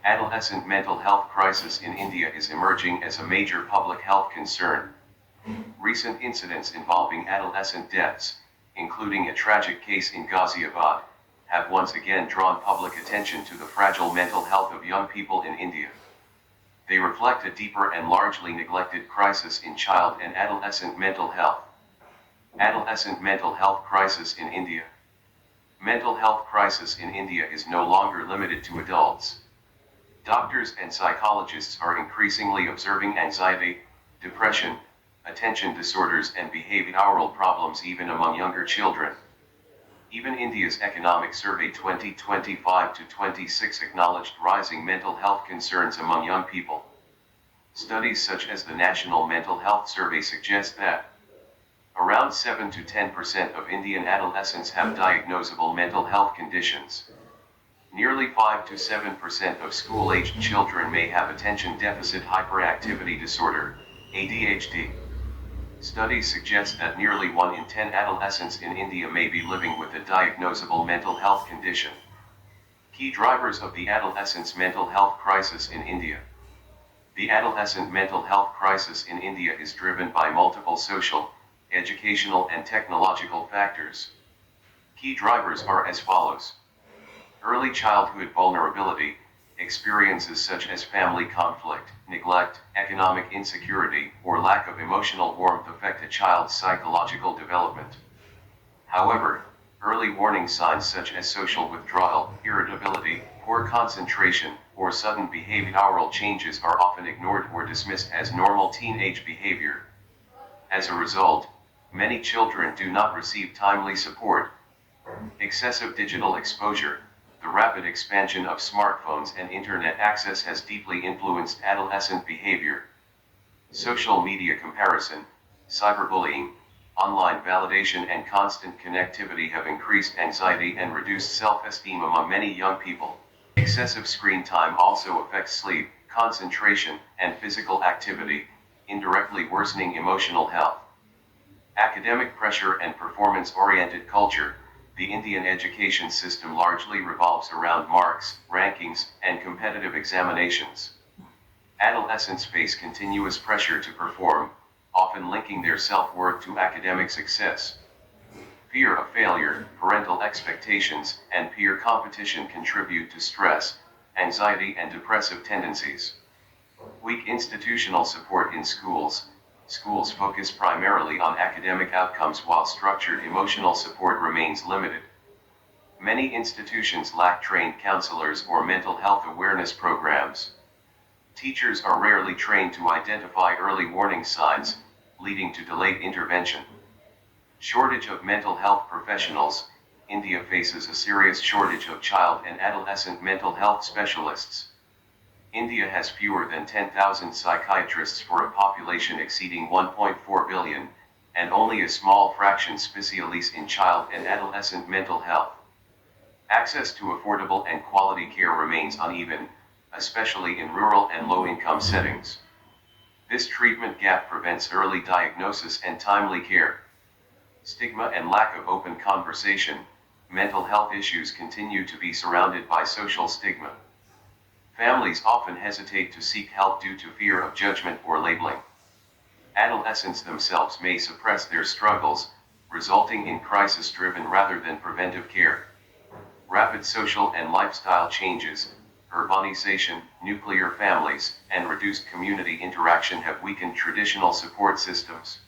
Adolescent mental health crisis in India is emerging as a major public health concern. Recent incidents involving adolescent deaths, including a tragic case in Ghaziabad, have once again drawn public attention to the fragile mental health of young people in India. They reflect a deeper and largely neglected crisis in child and adolescent mental health. Adolescent mental health crisis in India. Mental health crisis in India is no longer limited to adults. Doctors and psychologists are increasingly observing anxiety, depression, attention disorders and behavioral problems even among younger children. Even India's Economic Survey 2025-26 acknowledged rising mental health concerns among young people. Studies such as the National Mental Health Survey suggest that around 7 to 10% of Indian adolescents have diagnosable mental health conditions. Nearly 5 to 7% of school-aged children may have attention deficit hyperactivity disorder, ADHD. Studies suggest that nearly 1 in 10 adolescents in India may be living with a diagnosable mental health condition. Key drivers of the adolescents' mental health crisis in India. The adolescent mental health crisis in India is driven by multiple social, educational and technological factors. Key drivers are as follows. Early childhood vulnerability, experiences such as family conflict, neglect, economic insecurity, or lack of emotional warmth affect a child's psychological development. However, early warning signs such as social withdrawal, irritability, poor concentration, or sudden behavioral changes are often ignored or dismissed as normal teenage behavior. As a result, many children do not receive timely support. Excessive digital exposure. The rapid expansion of smartphones and internet access has deeply influenced adolescent behavior. Social media comparison, cyberbullying, online validation and constant connectivity have increased anxiety and reduced self-esteem among many young people. Excessive screen time also affects sleep, concentration, and physical activity, indirectly worsening emotional health. Academic pressure and performance-oriented culture. The Indian education system largely revolves around marks, rankings, and competitive examinations. Adolescents face continuous pressure to perform, often linking their self-worth to academic success. Fear of failure, parental expectations, and peer competition contribute to stress, anxiety, and depressive tendencies. Weak institutional support in schools. Schools focus primarily on academic outcomes while structured emotional support remains limited. Many institutions lack trained counselors or mental health awareness programs. Teachers are rarely trained to identify early warning signs, leading to delayed intervention. Shortage of mental health professionals. India faces a serious shortage of child and adolescent mental health specialists. India has fewer than 10,000 psychiatrists for a population exceeding 1.4 billion, and only a small fraction specialists in child and adolescent mental health. Access to affordable and quality care remains uneven, especially in rural and low-income settings. This treatment gap prevents early diagnosis and timely care. Stigma and lack of open conversation. Mental health issues continue to be surrounded by social stigma. Families often hesitate to seek help due to fear of judgment or labeling. Adolescents themselves may suppress their struggles, resulting in crisis-driven rather than preventive care. Rapid social and lifestyle changes, urbanization, nuclear families, and reduced community interaction have weakened traditional support systems.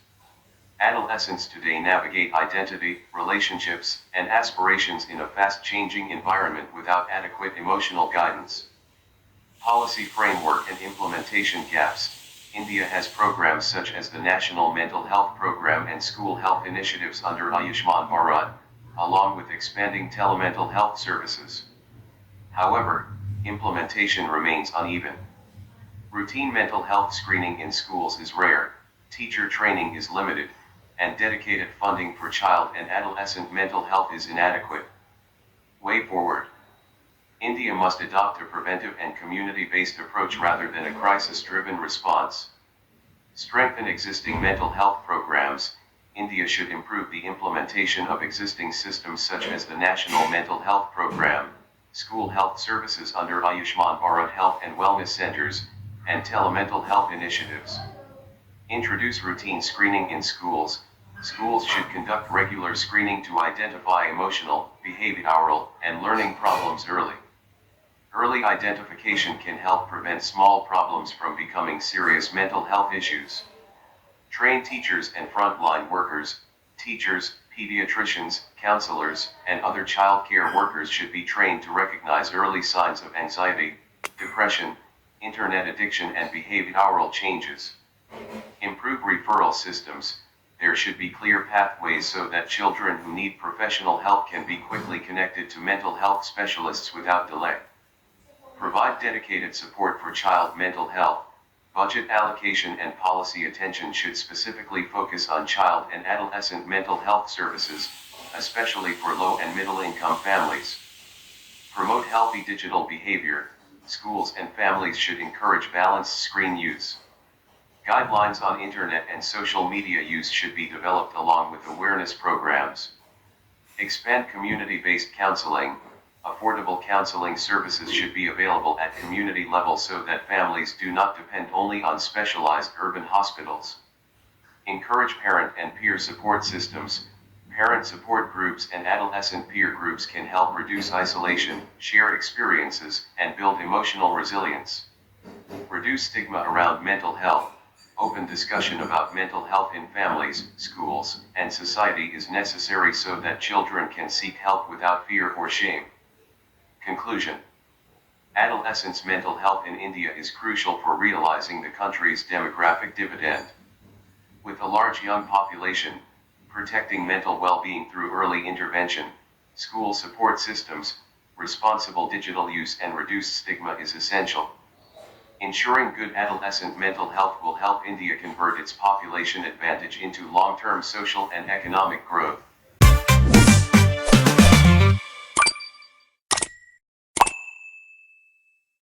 Adolescents today navigate identity, relationships, and aspirations in a fast-changing environment without adequate emotional guidance. Policy framework and implementation gaps. India has programs such as the National Mental Health Program and school health initiatives under Ayushman Bharat, along with expanding telemental health services. However, implementation remains uneven. Routine mental health screening in schools is rare, teacher training is limited, and dedicated funding for child and adolescent mental health is inadequate. Way forward. India must adopt a preventive and community-based approach rather than a crisis-driven response. Strengthen existing mental health programs. India should improve the implementation of existing systems such as the National Mental Health Program, school health services under Ayushman Bharat health and wellness centers, and telemental health initiatives. Introduce routine screening in schools. Schools should conduct regular screening to identify emotional, behavioral, and learning problems early. Early identification can help prevent small problems from becoming serious mental health issues. Train teachers and frontline workers, teachers, pediatricians, counselors, and other child care workers should be trained to recognize early signs of anxiety, depression, internet addiction, and behavioral changes. Improve referral systems. There should be clear pathways so that children who need professional help can be quickly connected to mental health specialists without delay. Provide dedicated support for child mental health. Budget allocation and policy attention should specifically focus on child and adolescent mental health services, especially for low and middle income families. Promote healthy digital behavior. Schools and families should encourage balanced screen use. Guidelines on internet and social media use should be developed along with awareness programs. Expand community-based counseling. Affordable counseling services should be available at community level so that families do not depend only on specialized urban hospitals. Encourage parent and peer support systems. Parent support groups and adolescent peer groups can help reduce isolation, share experiences, and build emotional resilience. Reduce stigma around mental health. Open discussion about mental health in families, schools, and society is necessary so that children can seek help without fear or shame. Conclusion. Adolescents' mental health in India is crucial for realizing the country's demographic dividend. With a large young population, protecting mental well-being through early intervention, school support systems, responsible digital use, and reduced stigma is essential. Ensuring good adolescent mental health will help India convert its population advantage into long-term social and economic growth.